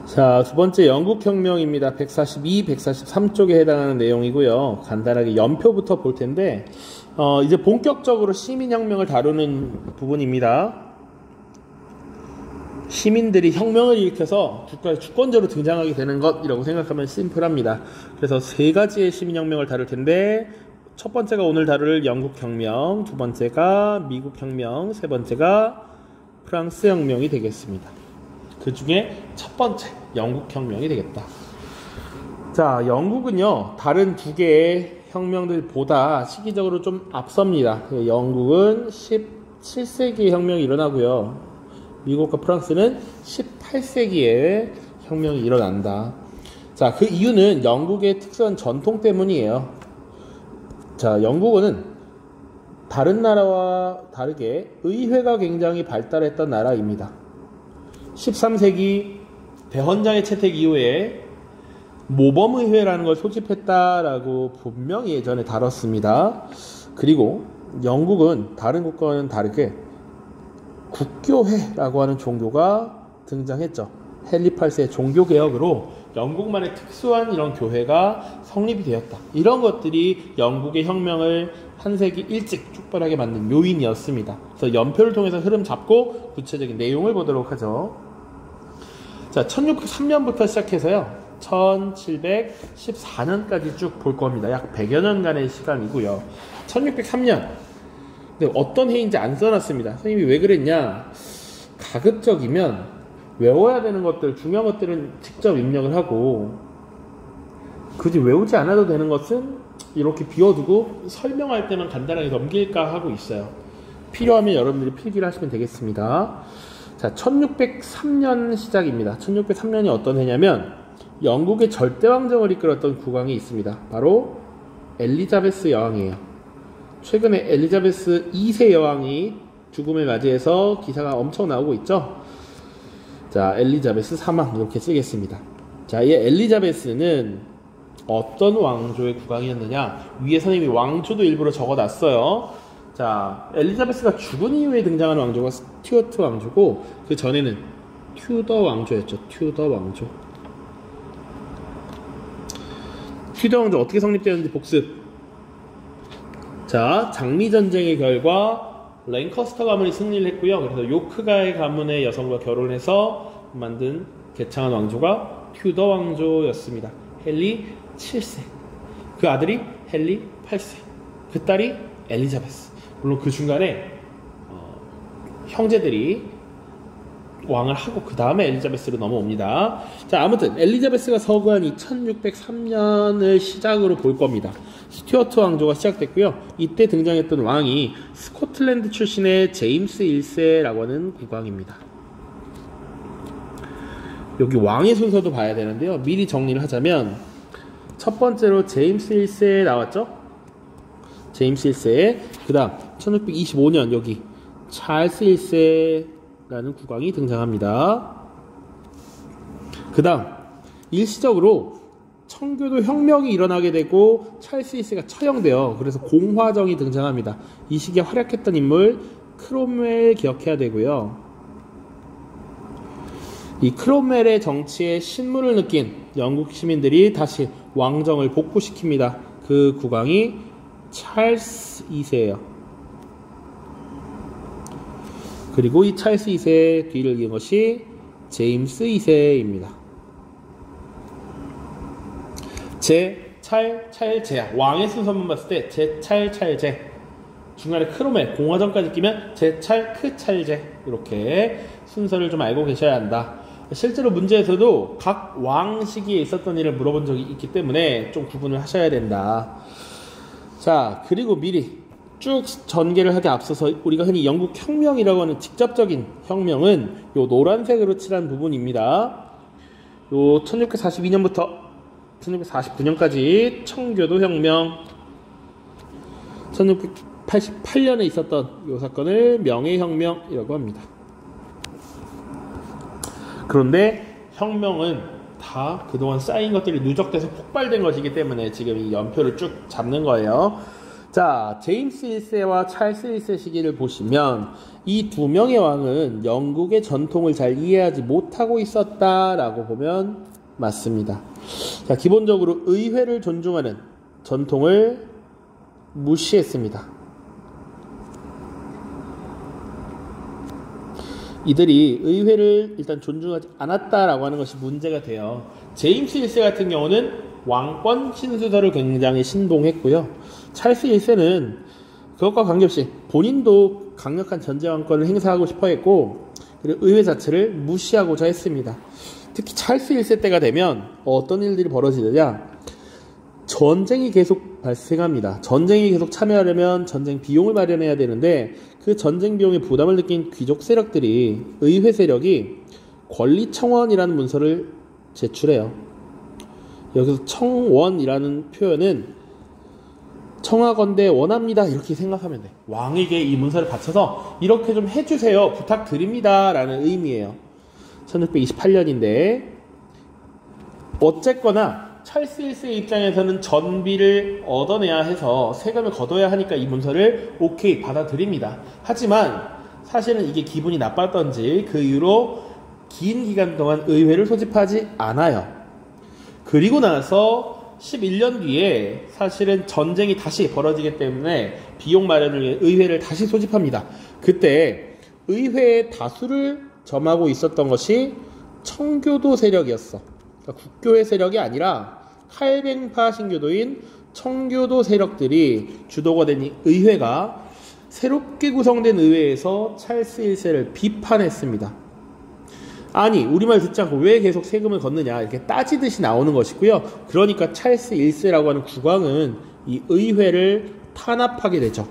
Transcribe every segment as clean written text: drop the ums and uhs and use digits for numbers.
자, 두 번째 영국혁명입니다. 142, 143쪽에 해당하는 내용이고요. 간단하게 연표부터 볼 텐데, 이제 본격적으로 시민혁명을 다루는 부분입니다. 시민들이 혁명을 일으켜서 국가의 주권자로 등장하게 되는 것이라고 생각하면 심플합니다. 그래서 세 가지의 시민혁명을 다룰 텐데, 첫 번째가 오늘 다룰 영국혁명, 두 번째가 미국혁명, 세 번째가 프랑스혁명이 되겠습니다. 그 중에 첫 번째 영국혁명이 되겠다. 자, 영국은요 다른 두 개의 혁명들보다 시기적으로 좀 앞섭니다. 영국은 17세기에 혁명이 일어나고요, 미국과 프랑스는 18세기에 혁명이 일어난다. 자, 그 이유는 영국의 특수한 전통 때문이에요. 자, 영국은 다른 나라와 다르게 의회가 굉장히 발달했던 나라입니다. 13세기 대헌장의 채택 이후에 모범의회라는 걸 소집했다라고 분명히 예전에 다뤘습니다. 그리고 영국은 다른 국가와는 다르게 국교회라고 하는 종교가 등장했죠. 헨리 8세의 종교개혁으로 영국만의 특수한 이런 교회가 성립이 되었다. 이런 것들이 영국의 혁명을 한 세기 일찍 출발하게 만든 요인이었습니다. 그래서 연표를 통해서 흐름 잡고 구체적인 내용을 보도록 하죠. 자, 1603년부터 시작해서요 1714년까지 쭉 볼 겁니다. 약 100여 년간의 시간이고요. 1603년 근데 어떤 해인지 안 써놨습니다. 선생님이 왜 그랬냐, 가급적이면 외워야 되는 것들, 중요한 것들은 직접 입력을 하고 굳이 외우지 않아도 되는 것은 이렇게 비워두고 설명할 때만 간단하게 넘길까 하고 있어요. 필요하면 여러분들이 필기를 하시면 되겠습니다. 자, 1603년 시작입니다. 1603년이 어떤 해냐면 영국의 절대왕정을 이끌었던 국왕이 있습니다. 바로 엘리자베스 여왕이에요. 최근에 엘리자베스 2세 여왕이 죽음을 맞이해서 기사가 엄청 나오고 있죠. 자, 엘리자베스 사망 이렇게 쓰겠습니다. 자, 이 엘리자베스는 어떤 왕조의 국왕이었느냐, 위에 선생님이 왕조도 일부러 적어놨어요. 자, 엘리자베스가 죽은 이후에 등장하는 왕조가 스튜어트 왕조고, 그 전에는 튜더 왕조였죠. 튜더 왕조. 튜더 왕조 어떻게 성립되었는지 복습. 자, 장미전쟁의 결과 랭커스터 가문이 승리를 했고요. 그래서 요크가의 가문의 여성과 결혼해서 만든 개창한 왕조가 튜더 왕조였습니다. 헨리 7세. 그 아들이 헨리 8세. 그 딸이 엘리자베스. 물론 그 중간에 형제들이 왕을 하고 그 다음에 엘리자베스로 넘어옵니다. 자, 아무튼 엘리자베스가 서거한 1603년을 시작으로 볼 겁니다. 스튜어트 왕조가 시작됐고요. 이때 등장했던 왕이 스코틀랜드 출신의 제임스 1세라고 하는 국왕입니다. 여기 왕의 순서도 봐야 되는데요, 미리 정리를 하자면 첫 번째로 제임스 1세 나왔죠. 제임스 1세. 그 다음 1625년 여기 찰스 1세라는 국왕이 등장합니다. 그 다음 일시적으로 청교도 혁명이 일어나게 되고 찰스 1세가 처형돼요. 그래서 공화정이 등장합니다. 이 시기에 활약했던 인물 크롬웰 기억해야 되고요. 이 크롬웰의 정치에 신물을 느낀 영국 시민들이 다시 왕정을 복구시킵니다. 그 국왕이 찰스 2세예요. 그리고 이 찰스 2세의 뒤를 이은 것이 제임스 2세입니다. 제 왕의 순서만 봤을 때 제 중간에 크롬웰 공화정까지 끼면 제 이렇게 순서를 좀 알고 계셔야 한다. 실제로 문제에서도 각 왕 시기에 있었던 일을 물어본 적이 있기 때문에 좀 구분을 하셔야 된다. 자, 그리고 미리 쭉 전개를 하기 앞서서 우리가 흔히 영국 혁명이라고 하는 직접적인 혁명은 요 노란색으로 칠한 부분입니다. 요 1642년부터 1649년까지 청교도 혁명, 1688년에 있었던 요 사건을 명예혁명이라고 합니다. 그런데 혁명은 다 그동안 쌓인 것들이 누적돼서 폭발된 것이기 때문에 지금 이 연표를 쭉 잡는 거예요. 자, 제임스 1세와 찰스 1세 시기를 보시면 이 두 명의 왕은 영국의 전통을 잘 이해하지 못하고 있었다라고 보면 맞습니다. 자, 기본적으로 의회를 존중하는 전통을 무시했습니다. 이들이 의회를 일단 존중하지 않았다라고 하는 것이 문제가 돼요. 제임스 1세 같은 경우는 왕권 신수설을 굉장히 신봉했고요. 찰스 1세는 그것과 관계없이 본인도 강력한 전제왕권을 행사하고 싶어 했고, 그리고 의회 자체를 무시하고자 했습니다. 특히 찰스 1세 때가 되면 어떤 일들이 벌어지느냐, 전쟁이 계속 발생합니다. 전쟁이 계속 참여하려면 전쟁 비용을 마련해야 되는데, 그 전쟁 비용의 부담을 느낀 귀족 세력들이, 의회 세력이 권리청원이라는 문서를 제출해요. 여기서 청원이라는 표현은 청하건대 원합니다 이렇게 생각하면 돼. 왕에게 이 문서를 바쳐서 이렇게 좀 해주세요, 부탁드립니다 라는 의미예요. 1628년인데 어쨌거나 찰스 1세의 입장에서는 전비를 얻어내야 해서 세금을 걷어야 하니까 이 문서를 오케이 받아들입니다. 하지만 사실은 이게 기분이 나빴던지 그 이후로 긴 기간 동안 의회를 소집하지 않아요. 그리고 나서 11년 뒤에 사실은 전쟁이 다시 벌어지기 때문에 비용 마련을 위해 의회를 다시 소집합니다. 그때 의회의 다수를 점하고 있었던 것이 청교도 세력이었어. 그러니까 국교회 세력이 아니라 칼뱅파 신교도인 청교도 세력들이 주도가 된 이 의회가 새롭게 구성된 의회에서 찰스 1세를 비판했습니다. 아니, 우리말 듣지 않고 왜 계속 세금을 걷느냐 이렇게 따지듯이 나오는 것이고요. 그러니까 찰스 1세라고 하는 국왕은 이 의회를 탄압하게 되죠.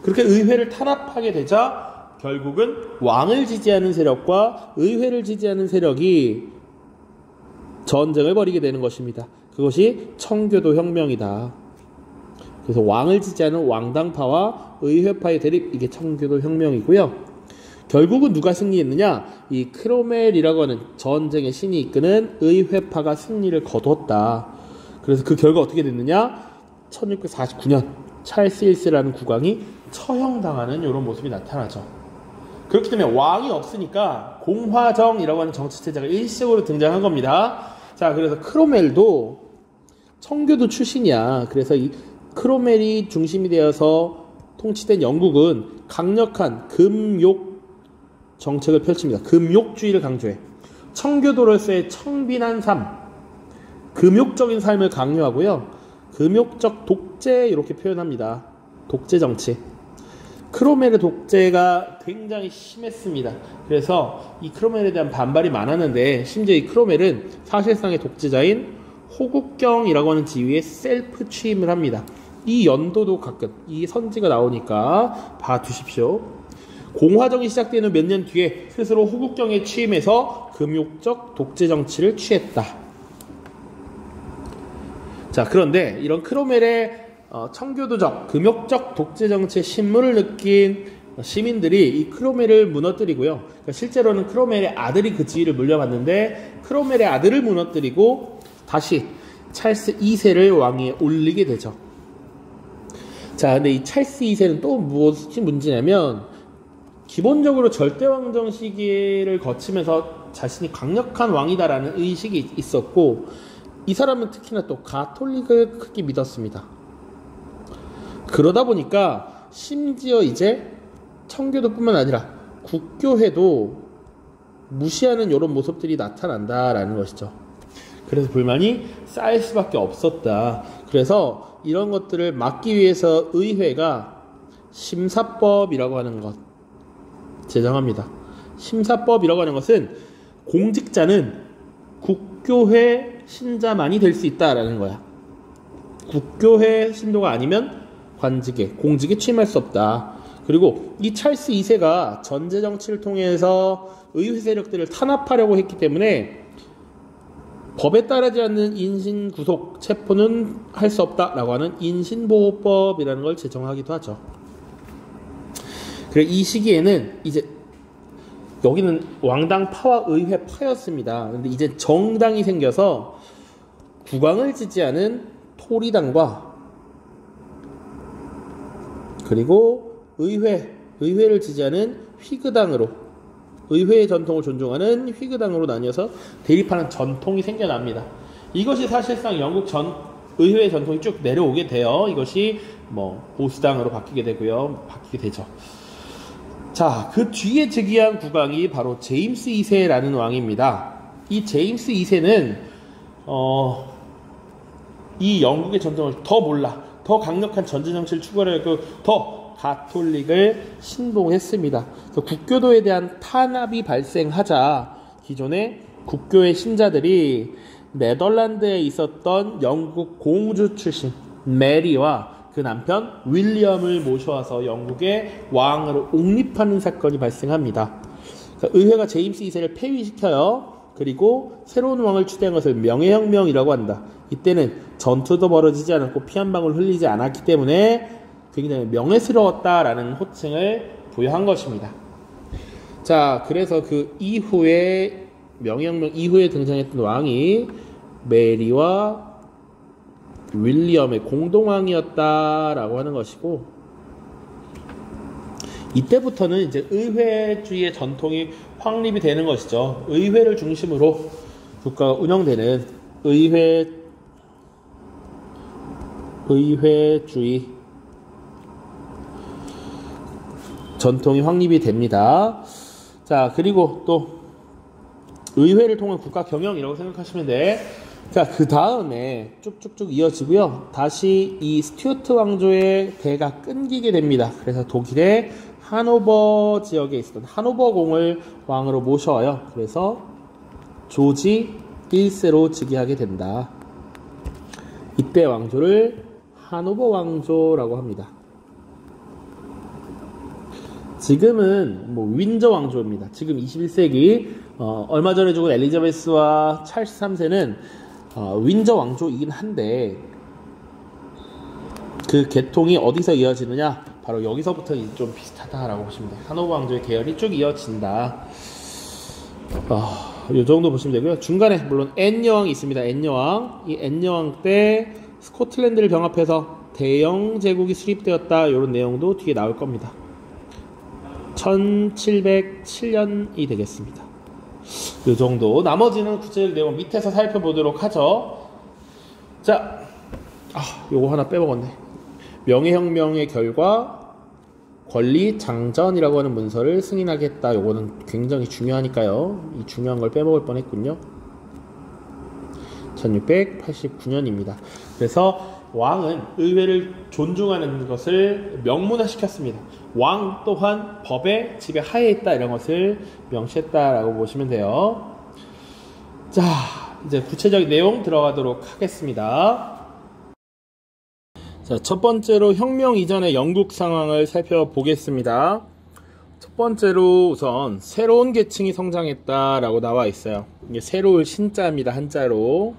그렇게 의회를 탄압하게 되자 결국은 왕을 지지하는 세력과 의회를 지지하는 세력이 전쟁을 벌이게 되는 것입니다. 그것이 청교도 혁명이다. 그래서 왕을 지지하는 왕당파와 의회파의 대립, 이게 청교도 혁명이고요. 결국은 누가 승리했느냐? 이 크로멜이라고 하는 전쟁의 신이 이끄는 의회파가 승리를 거뒀다. 그래서 그 결과 어떻게 됐느냐? 1649년 찰스 1세라는 국왕이 처형당하는 이런 모습이 나타나죠. 그렇기 때문에 왕이 없으니까 공화정이라고 하는 정치체제가 일시적으로 등장한 겁니다. 자, 그래서 크로멜도 청교도 출신이야. 그래서 이 크로멜이 중심이 되어서 통치된 영국은 강력한 금욕 정책을 펼칩니다. 금욕주의를 강조해. 청교도로서의 청빈한 삶, 금욕적인 삶을 강요하고요. 금욕적 독재 이렇게 표현합니다. 독재 정치. 크로멜의 독재가 굉장히 심했습니다. 그래서 이 크로멜에 대한 반발이 많았는데, 심지어 이 크로멜은 사실상의 독재자인 호국경이라고 하는 지위에 셀프 취임을 합니다. 이 연도도 가끔 이 선지가 나오니까 봐두십시오. 공화정이 시작되는 몇 년 뒤에 스스로 호국경에 취임해서 금욕적 독재 정치를 취했다. 자, 그런데 이런 크로멜의 청교도적, 금욕적 독재 정치의 신물을 느낀 시민들이 이 크로멜을 무너뜨리고요. 그러니까 실제로는 크로멜의 아들이 그 지위를 물려받는데, 크로멜의 아들을 무너뜨리고 다시 찰스 2세를 왕위에 올리게 되죠. 자, 근데 이 찰스 2세는 또 무엇이 문제냐면, 기본적으로 절대왕정 시기를 거치면서 자신이 강력한 왕이다라는 의식이 있었고, 이 사람은 특히나 또 가톨릭을 크게 믿었습니다. 그러다 보니까 심지어 이제 청교도뿐만 아니라 국교회도 무시하는 이런 모습들이 나타난다라는 것이죠. 그래서 불만이 쌓일 수밖에 없었다. 그래서 이런 것들을 막기 위해서 의회가 심사법이라고 하는 것 제정합니다. 심사법이라고 하는 것은 공직자는 국교회 신자만이 될 수 있다라는 거야. 국교회 신도가 아니면 관직에, 공직에 취임할 수 없다. 그리고 이 찰스 2세가 전제 정치를 통해서 의회 세력들을 탄압하려고 했기 때문에 법에 따르지 않는 인신 구속, 체포는 할 수 없다라고 하는 인신보호법이라는 걸 제정하기도 하죠. 그래, 이 시기에는 이제 여기는 왕당파와 의회파였습니다. 근데 이제 정당이 생겨서 국왕을 지지하는 토리당과 그리고 의회를 지지하는 휘그당으로, 의회의 전통을 존중하는 휘그당으로 나뉘어서 대립하는 전통이 생겨납니다. 이것이 사실상 영국 의회의 전통이 쭉 내려오게 돼요. 이것이 보수당으로 바뀌게 되죠. 자, 그 뒤에 즉위한 국왕이 바로 제임스 2세라는 왕입니다. 이 제임스 2세는 이 영국의 전통을 더 강력한 전제 정치를 추구하려고 더 가톨릭을 신봉했습니다. 국교도에 대한 탄압이 발생하자 기존의 국교의 신자들이 네덜란드에 있었던 영국 공주 출신 메리와 그 남편 윌리엄을 모셔와서 영국의 왕으로 옹립하는 사건이 발생합니다. 의회가 제임스 2세를 폐위시켜요. 그리고 새로운 왕을 추대한 것을 명예혁명이라고 한다. 이때는 전투도 벌어지지 않았고 피 한 방울 흘리지 않았기 때문에 굉장히 명예스러웠다라는 호칭을 부여한 것입니다. 자, 그래서 그 이후에 명예혁명 이후에 등장했던 왕이 메리와 윌리엄의 공동왕이었다라고 하는 것이고, 이때부터는 이제 의회주의의 전통이 확립이 되는 것이죠. 의회를 중심으로 국가가 운영되는 의회주의 전통이 확립이 됩니다. 자, 그리고 또 의회를 통한 국가 경영이라고 생각하시면 돼. 자, 그 다음에 쭉쭉쭉 이어지고요. 다시 이 스튜어트 왕조의 대가 끊기게 됩니다. 그래서 독일의 하노버 지역에 있었던 하노버 공을 왕으로 모셔와요. 그래서 조지 1세로 즉위하게 된다. 이때 왕조를 하노버 왕조라고 합니다. 지금은 윈저 왕조입니다. 지금 21세기 얼마 전에 죽은 엘리자베스와 찰스 3세는 윈저 왕조이긴 한데, 그 계통이 어디서 이어지느냐? 바로 여기서부터 좀 비슷하다라고 보시면 돼요. 하노버 왕조의 계열이 쭉 이어진다. 이 정도 보시면 되고요. 중간에 물론 앤 여왕이 있습니다. 앤 여왕. 이 앤 여왕 때 스코틀랜드를 병합해서 대영 제국이 수립되었다. 이런 내용도 뒤에 나올 겁니다. 1707년이 되겠습니다. 이 정도. 나머지는 구체적 내용 밑에서 살펴보도록 하죠. 자, 요거 하나 빼먹었네. 명예혁명의 결과 권리 장전이라고 하는 문서를 승인하겠다. 요거는 굉장히 중요하니까요. 이 중요한 걸 빼먹을 뻔했군요. 1689년입니다. 그래서 왕은 의회를 존중하는 것을 명문화시켰습니다. 왕 또한 법의 지배하에 있다, 이런 것을 명시했다라고 보시면 돼요. 자, 이제 구체적인 내용 들어가도록 하겠습니다. 자, 첫 번째로 혁명 이전의 영국 상황을 살펴보겠습니다. 첫 번째로 우선 새로운 계층이 성장했다라고 나와 있어요. 이게 새로울 신자입니다. 한자로.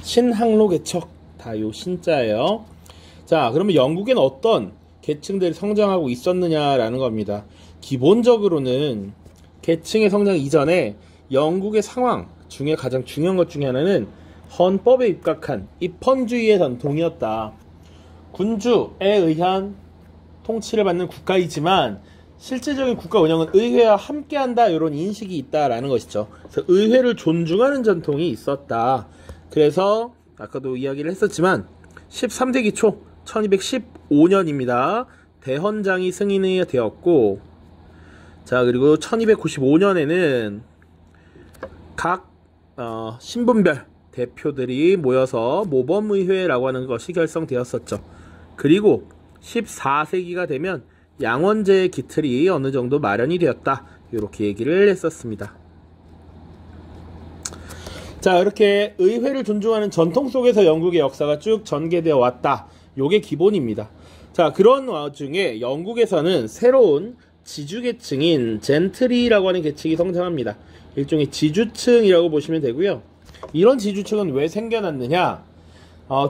신항로 개척, 다 요 신자예요. 자, 그러면 영국에는 어떤 계층들이 성장하고 있었느냐라는 겁니다. 기본적으로는 계층의 성장 이전에 영국의 상황 중에 가장 중요한 것 중에 하나는 헌법에 입각한 입헌주의의 전통이었다. 군주에 의한 통치를 받는 국가이지만 실질적인 국가 운영은 의회와 함께한다, 이런 인식이 있다라는 것이죠. 그래서 의회를 존중하는 전통이 있었다. 그래서 아까도 이야기를 했었지만 13세기 초 1215년입니다. 대헌장이 승인이 되었고, 자, 그리고 1295년에는 각 신분별 대표들이 모여서 모범의회라고 하는 것이 결성되었었죠. 그리고 14세기가 되면 양원제의 기틀이 어느 정도 마련이 되었다, 이렇게 얘기를 했었습니다. 자, 이렇게 의회를 존중하는 전통 속에서 영국의 역사가 쭉 전개되어 왔다. 요게 기본입니다. 자, 그런 와중에 영국에서는 새로운 지주계층인 젠트리라고 하는 계층이 성장합니다. 일종의 지주층이라고 보시면 되고요. 이런 지주층은 왜 생겨났느냐?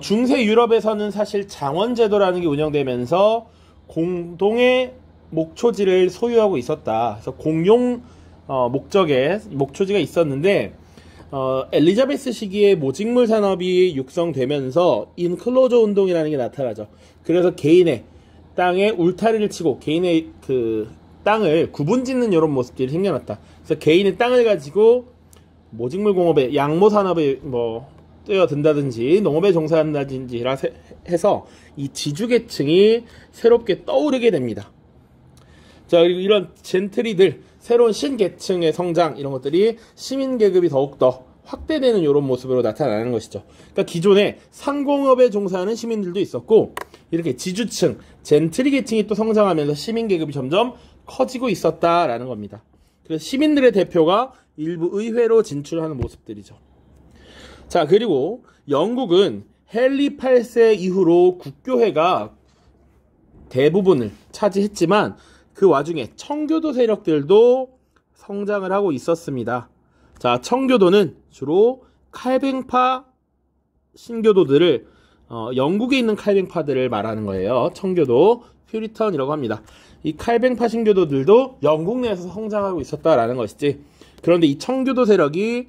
중세 유럽에서는 사실 장원제도라는 게 운영되면서 공동의 목초지를 소유하고 있었다. 그래서 공용 목적의 목초지가 있었는데, 엘리자베스 시기에 모직물 산업이 육성되면서 인클로저 운동이라는 게 나타나죠. 그래서 개인의 땅에 울타리를 치고 개인의 그 땅을 구분짓는 이런 모습들이 생겨났다. 그래서 개인의 땅을 가지고 모직물 공업에 양모산업에 뭐 뛰어든다든지 농업에 종사한다든지 해서 이 지주계층이 새롭게 떠오르게 됩니다. 자, 그리고 이런 젠트리들, 새로운 신계층의 성장, 이런 것들이 시민계급이 더욱더 확대되는 이런 모습으로 나타나는 것이죠. 그러니까 기존에 상공업에 종사하는 시민들도 있었고, 이렇게 지주층, 젠트리 계층이 또 성장하면서 시민계급이 점점 커지고 있었다라는 겁니다. 그래서 시민들의 대표가 일부 의회로 진출하는 모습들이죠. 자, 그리고 영국은 헨리 8세 이후로 국교회가 대부분을 차지했지만 그 와중에 청교도 세력들도 성장을 하고 있었습니다. 자, 청교도는 주로 칼뱅파 신교도들을 영국에 있는 칼뱅파들을 말하는 거예요. 청교도, 퓨리턴이라고 합니다. 이 칼뱅파 신교도들도 영국 내에서 성장하고 있었다라는 것이지. 그런데 이 청교도 세력이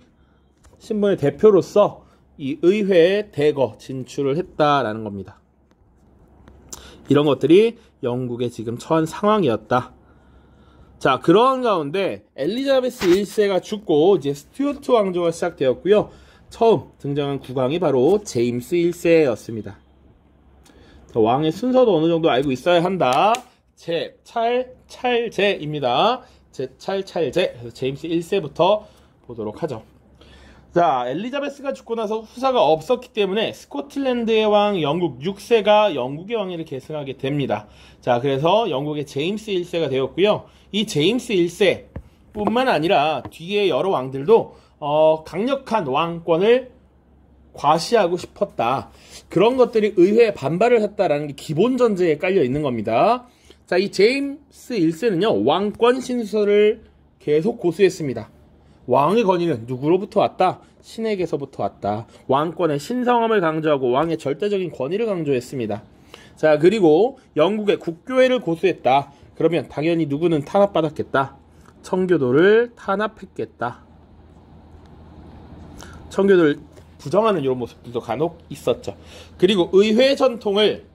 신분의 대표로서 이 의회에 대거 진출을 했다라는 겁니다. 이런 것들이 영국에 지금 처한 상황이었다. 자, 그러한 가운데 엘리자베스 1세가 죽고 이제 스튜어트 왕조가 시작되었고요. 처음 등장한 국왕이 바로 제임스 1세였습니다. 왕의 순서도 어느 정도 알고 있어야 한다. 찰제입니다. 찰제. 그래서 제임스 1세부터 보도록 하죠. 자, 엘리자베스가 죽고 나서 후사가 없었기 때문에 스코틀랜드의 왕 영국 6세가 영국의 왕위를 계승하게 됩니다. 자, 그래서 영국의 제임스 1세가 되었고요. 이 제임스 1세 뿐만 아니라 뒤에 여러 왕들도 강력한 왕권을 과시하고 싶었다. 그런 것들이 의회에 반발을 했다라는 게 기본 전제에 깔려 있는 겁니다. 자, 이 제임스 1세는요, 왕권 신설을 계속 고수했습니다. 왕의 권위는 누구로부터 왔다? 신에게서부터 왔다. 왕권의 신성함을 강조하고 왕의 절대적인 권위를 강조했습니다. 자, 그리고 영국의 국교회를 고수했다. 그러면 당연히 누구는 탄압받았겠다. 청교도를 탄압했겠다. 청교도를 부정하는 이런 모습들도 간혹 있었죠. 그리고 의회 전통을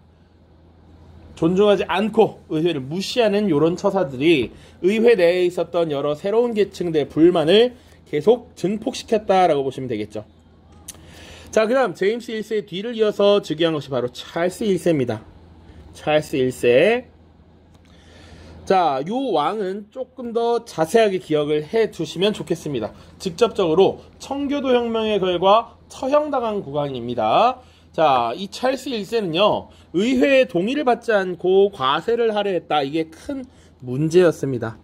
존중하지 않고 의회를 무시하는 이런 처사들이 의회 내에 있었던 여러 새로운 계층들의 불만을 계속 증폭시켰다라고 보시면 되겠죠. 자, 그 다음 제임스 1세의 뒤를 이어서 즉위한 것이 바로 찰스 1세입니다. 찰스 1세. 자, 요 왕은 조금 더 자세하게 기억을 해 두시면 좋겠습니다. 직접적으로 청교도 혁명의 결과 처형당한 국왕입니다. 자, 이 찰스 1세는요, 의회의 동의를 받지 않고 과세를 하려 했다. 이게 큰 문제였습니다.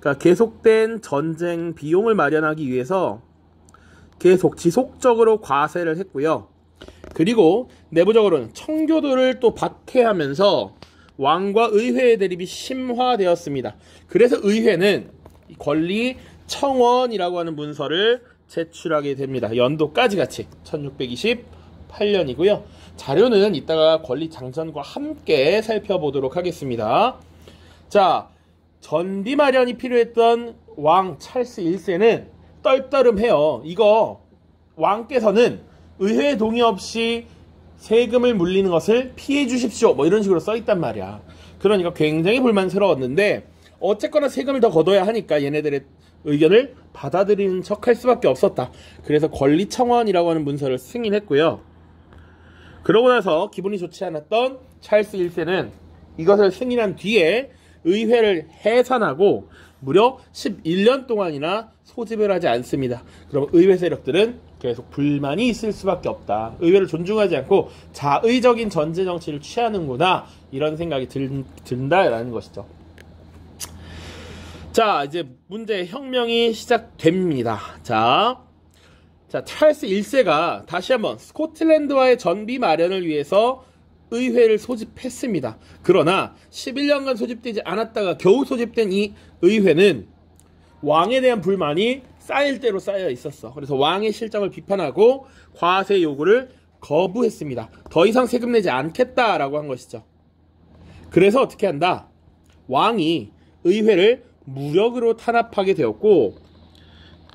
그러니까 계속된 전쟁 비용을 마련하기 위해서 계속 지속적으로 과세를 했고요. 그리고 내부적으로는 청교도를 또 박해하면서 왕과 의회의 대립이 심화되었습니다. 그래서 의회는 권리 청원이라고 하는 문서를 제출하게 됩니다. 연도까지 같이 1628년이고요. 자료는 이따가 권리 장전과 함께 살펴보도록 하겠습니다. 자, 전비 마련이 필요했던 왕 찰스 1세는 떨떠름해요. 이거 왕께서는 의회 동의 없이 세금을 물리는 것을 피해 주십시오. 뭐 이런 식으로 써있단 말이야. 그러니까 굉장히 불만스러웠는데 어쨌거나 세금을 더 걷어야 하니까 얘네들의 의견을 받아들이는 척 할 수밖에 없었다. 그래서 권리청원이라고 하는 문서를 승인했고요. 그러고 나서 기분이 좋지 않았던 찰스 1세는 이것을 승인한 뒤에 의회를 해산하고 무려 11년 동안이나 소집을 하지 않습니다. 그럼 의회 세력들은 계속 불만이 있을 수밖에 없다. 의회를 존중하지 않고 자의적인 전제 정치를 취하는구나. 이런 생각이 든다라는 것이죠. 자, 이제 문제 혁명이 시작됩니다. 자, 찰스 1세가 다시 한번 스코틀랜드와의 전비 마련을 위해서 의회를 소집했습니다. 그러나 11년간 소집되지 않았다가 겨우 소집된 이 의회는 왕에 대한 불만이 쌓일 대로 쌓여 있었어. 그래서 왕의 실정을 비판하고 과세 요구를 거부했습니다. 더 이상 세금 내지 않겠다라고 한 것이죠. 그래서 어떻게 한다? 왕이 의회를 무력으로 탄압하게 되었고,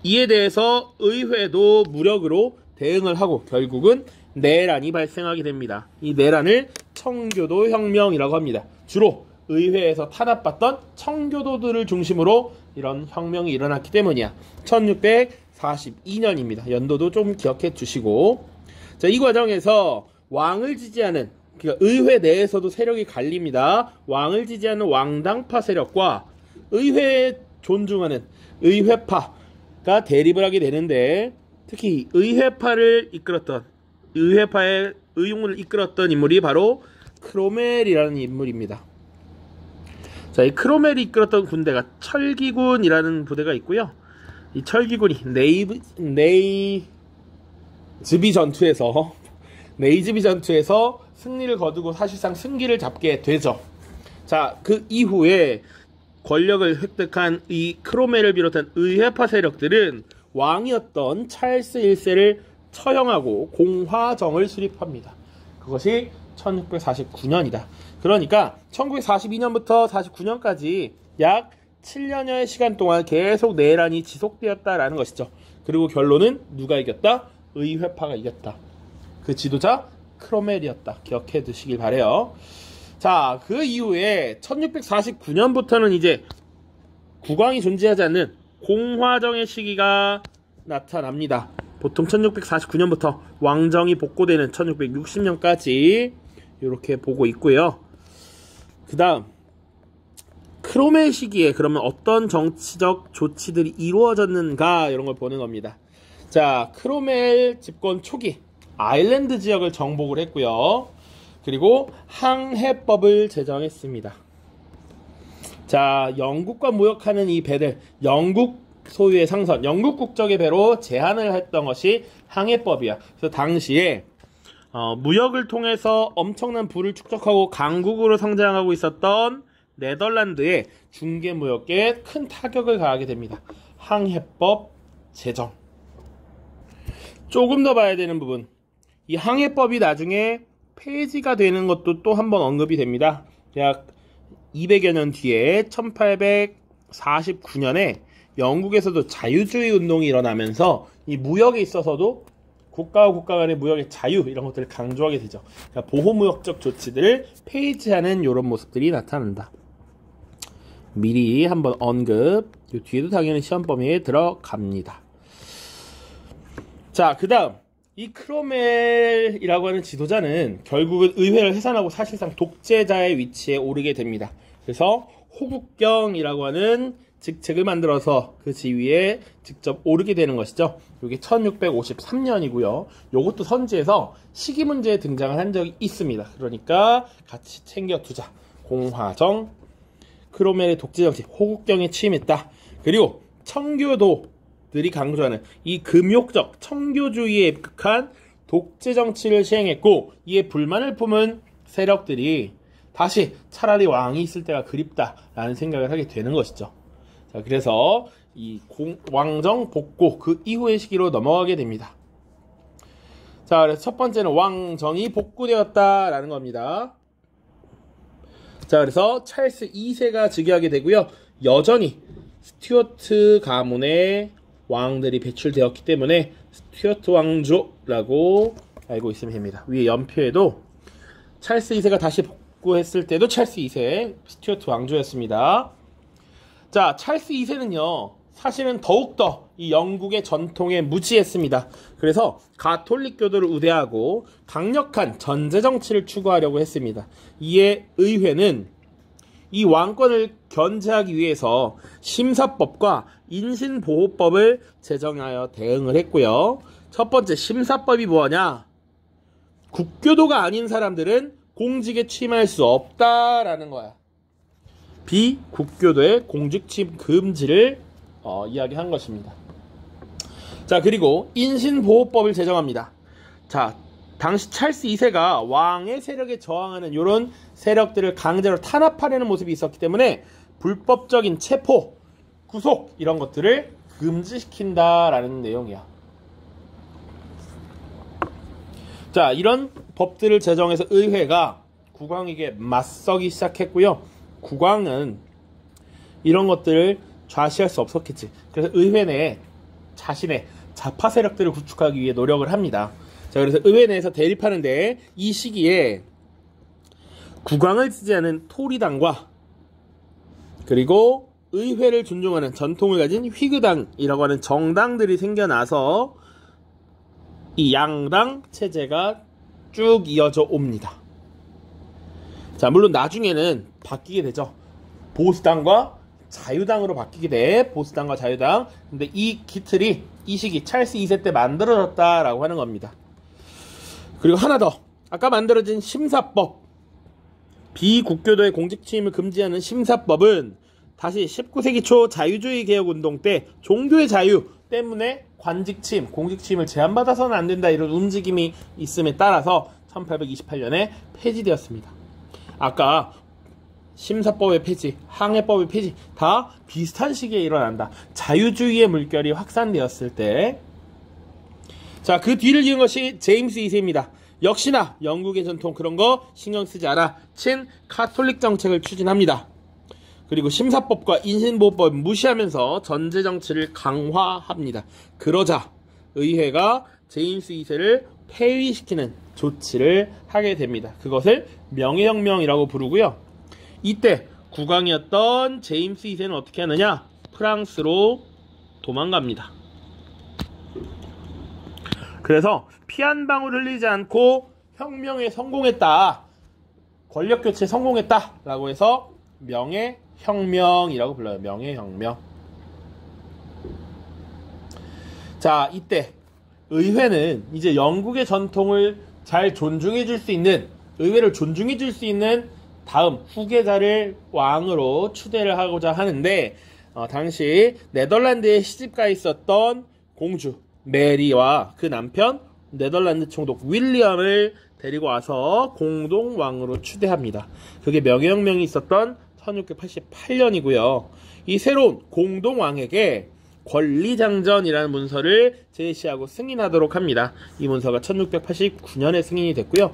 이에 대해서 의회도 무력으로 대응을 하고 결국은 내란이 발생하게 됩니다. 이 내란을 청교도 혁명이라고 합니다. 주로 의회에서 탄압받던 청교도들을 중심으로 이런 혁명이 일어났기 때문이야. 1642년입니다. 연도도 좀 기억해 주시고. 자, 이 과정에서 왕을 지지하는, 그러니까 의회 내에서도 세력이 갈립니다. 왕을 지지하는 왕당파 세력과 의회에 존중하는 의회파가 대립을 하게 되는데, 특히 의회파의 의용을 이끌었던 인물이 바로 크로멜이라는 인물입니다. 자, 이 크로멜이 이끌었던 군대가 철기군이라는 부대가 있고요. 이 철기군이 네이즈비 전투에서 승리를 거두고 사실상 승기를 잡게 되죠. 자, 그 이후에 권력을 획득한 이 크로멜을 비롯한 의회파 세력들은 왕이었던 찰스 1세를 처형하고 공화정을 수립합니다. 그것이 1649년이다. 그러니까 1942년부터 49년까지 약 7년여의 시간 동안 계속 내란이 지속되었다라는 것이죠. 그리고 결론은 누가 이겼다? 의회파가 이겼다. 그 지도자 크로멜이었다. 기억해 두시길 바래요. 자, 그 이후에 1649년부터는 이제 국왕이 존재하지 않는 공화정의 시기가 나타납니다. 보통 1649년부터 왕정이 복고되는 1660년까지 이렇게 보고 있고요. 그 다음 크로멜 시기에 그러면 어떤 정치적 조치들이 이루어졌는가 이런 걸 보는 겁니다. 자, 크로멜 집권 초기 아일랜드 지역을 정복을 했고요. 그리고 항해법을 제정했습니다. 자, 영국과 무역하는 이 배들, 영국 소유의 상선, 영국 국적의 배로 제한을 했던 것이 항해법이야. 그래서 당시에 무역을 통해서 엄청난 부를 축적하고 강국으로 성장하고 있었던 네덜란드의 중개무역에 큰 타격을 가하게 됩니다. 항해법 제정. 조금 더 봐야 되는 부분, 이 항해법이 나중에 폐지가 되는 것도 또 한 번 언급이 됩니다. 약 200여 년 뒤에 1849년에 영국에서도 자유주의 운동이 일어나면서 이 무역에 있어서도 국가와 국가 간의 무역의 자유 이런 것들을 강조하게 되죠. 그러니까 보호무역적 조치들을 폐지하는 이런 모습들이 나타난다. 미리 한번 언급, 이 뒤에도 당연히 시험 범위에 들어갑니다. 자, 그 다음 이 크로멜이라고 하는 지도자는 결국은 의회를 해산하고 사실상 독재자의 위치에 오르게 됩니다. 그래서 호국경이라고 하는 직책을 만들어서 그 지위에 직접 오르게 되는 것이죠. 이게 1653년이고요. 이것도 선지에서 시기 문제에 등장을 한 적이 있습니다. 그러니까 같이 챙겨두자. 공화정, 크로멜의 독재정치, 호국경에 취임했다. 그리고 청교도들이 강조하는 이 금욕적 청교주의에 입각한 독재정치를 시행했고, 이에 불만을 품은 세력들이 다시 차라리 왕이 있을 때가 그립다라는 생각을 하게 되는 것이죠. 자, 그래서 이 왕정 복고 그 이후의 시기로 넘어가게 됩니다. 자, 그래서 첫 번째는 왕정이 복구되었다라는 겁니다. 자, 그래서 찰스 2세가 즉위하게 되고요. 여전히 스튜어트 가문의 왕들이 배출되었기 때문에 스튜어트 왕조라고 알고 있으면 됩니다. 위에 연표에도 찰스 2세가 다시 복구했을 때도 찰스 2세 스튜어트 왕조였습니다. 자, 찰스 2세는요, 사실은 더욱더 이 영국의 전통에 무지했습니다. 그래서 가톨릭교도를 우대하고 강력한 전제정치를 추구하려고 했습니다. 이에 의회는 이 왕권을 견제하기 위해서 심사법과 인신보호법을 제정하여 대응을 했고요. 첫 번째 심사법이 뭐냐? 국교도가 아닌 사람들은 공직에 취임할 수 없다라는 거야. 비국교도의 공직 취임 금지를 이야기한 것입니다. 자, 그리고 인신보호법을 제정합니다. 자, 당시 찰스 2세가 왕의 세력에 저항하는 이런 세력들을 강제로 탄압하려는 모습이 있었기 때문에 불법적인 체포, 구속 이런 것들을 금지시킨다라는 내용이야. 자, 이런 법들을 제정해서 의회가 국왕에게 맞서기 시작했고요. 국왕은 이런 것들을 좌시할 수 없었겠지. 그래서 의회 내에 자신의 좌파 세력들을 구축하기 위해 노력을 합니다. 자, 그래서 의회 내에서 대립하는데 이 시기에 국왕을 지지하는 토리당과 그리고 의회를 존중하는 전통을 가진 휘그당이라고 하는 정당들이 생겨나서 이 양당 체제가 쭉 이어져 옵니다. 자, 물론 나중에는 바뀌게 되죠. 보수당과 자유당으로 바뀌게 돼. 보수당과 자유당. 근데 이 기틀이 이 시기 찰스 2세 때 만들어졌다라고 하는 겁니다. 그리고 하나 더. 아까 만들어진 심사법. 비국교도의 공직 취임을 금지하는 심사법은 다시 19세기 초 자유주의 개혁운동 때 종교의 자유 때문에 관직 취임, 공직 취임을 제한받아서는 안 된다 이런 움직임이 있음에 따라서 1828년에 폐지되었습니다. 아까 심사법의 폐지, 항해법의 폐지 다 비슷한 시기에 일어난다. 자유주의의 물결이 확산되었을 때. 자, 그 뒤를 이은 것이 제임스 2세입니다. 역시나 영국의 전통 그런 거 신경 쓰지 않아 친 카톨릭 정책을 추진합니다. 그리고 심사법과 인신보호법을 무시하면서 전제 정치를 강화합니다. 그러자 의회가 제임스 2세를 폐위시키는 조치를 하게 됩니다. 그것을 명예혁명이라고 부르고요. 이때 국왕이었던 제임스 2세는 어떻게 하느냐? 프랑스로 도망갑니다. 그래서 피 한 방울 흘리지 않고 혁명에 성공했다. 권력교체에 성공했다. 라고 해서 명예혁명이라고 불러요. 명예혁명. 자, 이때 의회는 이제 영국의 전통을 잘 존중해 줄 수 있는, 의회를 존중해 줄 수 있는 다음 후계자를 왕으로 추대를 하고자 하는데 당시 네덜란드에 시집가 있었던 공주 메리와 그 남편 네덜란드 총독 윌리엄을 데리고 와서 공동 왕으로 추대합니다. 그게 명예혁명이 있었던 1688년이고요. 이 새로운 공동 왕에게 권리장전이라는 문서를 제시하고 승인하도록 합니다. 이 문서가 1689년에 승인이 됐고요.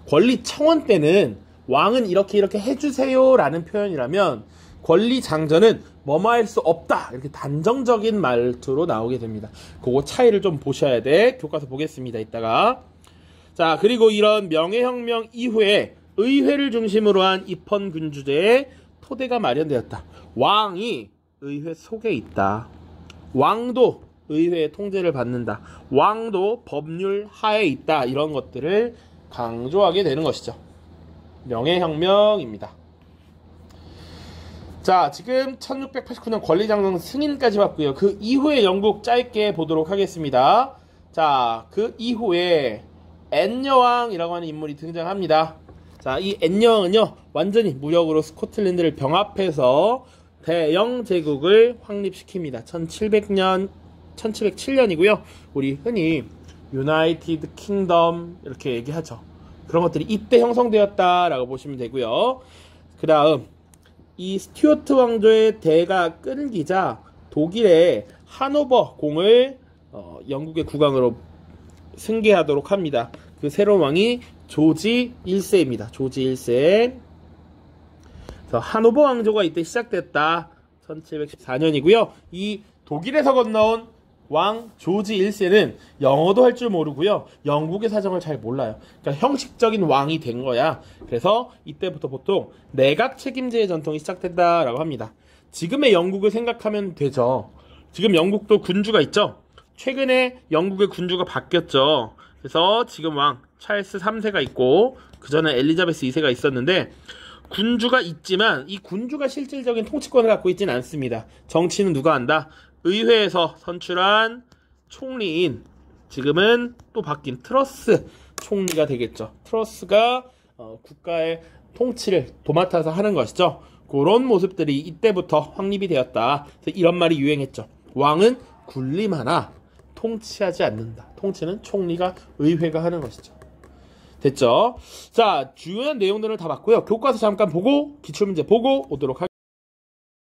권리청원 때는 왕은 이렇게 해주세요 라는 표현이라면 권리장전은 뭐뭐 할 수 없다 이렇게 단정적인 말투로 나오게 됩니다. 그거 차이를 좀 보셔야 돼. 교과서 보겠습니다. 이따가. 자, 그리고 이런 명예혁명 이후에 의회를 중심으로 한 입헌군주제의 토대가 마련되었다. 왕이 의회 속에 있다. 왕도 의회의 통제를 받는다. 왕도 법률 하에 있다. 이런 것들을 강조하게 되는 것이죠. 명예혁명입니다. 자, 지금 1689년 권리장전 승인까지 봤고요. 그 이후에 영국 짧게 보도록 하겠습니다. 자, 그 이후에 앤여왕이라고 하는 인물이 등장합니다. 자, 이 앤여왕은요, 완전히 무력으로 스코틀랜드를 병합해서 대영 제국을 확립시킵니다. 1707년이고요. 우리 흔히 유나이티드 킹덤 이렇게 얘기하죠. 그런 것들이 이때 형성되었다라고 보시면 되고요. 그 다음 이 스튜어트 왕조의 대가 끊기자 독일의 하노버 공을 영국의 국왕으로 승계하도록 합니다. 그 새로운 왕이 조지 1세입니다. 조지 1세. 하노버 왕조가 이때 시작됐다. 1714년이고요. 이 독일에서 건너온 왕 조지 1세는 영어도 할 줄 모르고요. 영국의 사정을 잘 몰라요. 그러니까 형식적인 왕이 된 거야. 그래서 이때부터 보통 내각 책임제의 전통이 시작된다라고 합니다. 지금의 영국을 생각하면 되죠. 지금 영국도 군주가 있죠. 최근에 영국의 군주가 바뀌었죠. 그래서 지금 왕 찰스 3세가 있고 그 전에 엘리자베스 2세가 있었는데 군주가 있지만 이 군주가 실질적인 통치권을 갖고 있지는 않습니다. 정치는 누가 한다? 의회에서 선출한 총리인 지금은 또 바뀐 트러스 총리가 되겠죠. 트러스가 국가의 통치를 도맡아서 하는 것이죠. 그런 모습들이 이때부터 확립이 되었다. 그래서 이런 말이 유행했죠. 왕은 군림하나 통치하지 않는다. 통치는 총리가 의회가 하는 것이죠. 됐죠? 자, 중요한 내용들을 다 봤고요. 교과서 잠깐 보고 기출문제 보고 오도록 하겠습니다.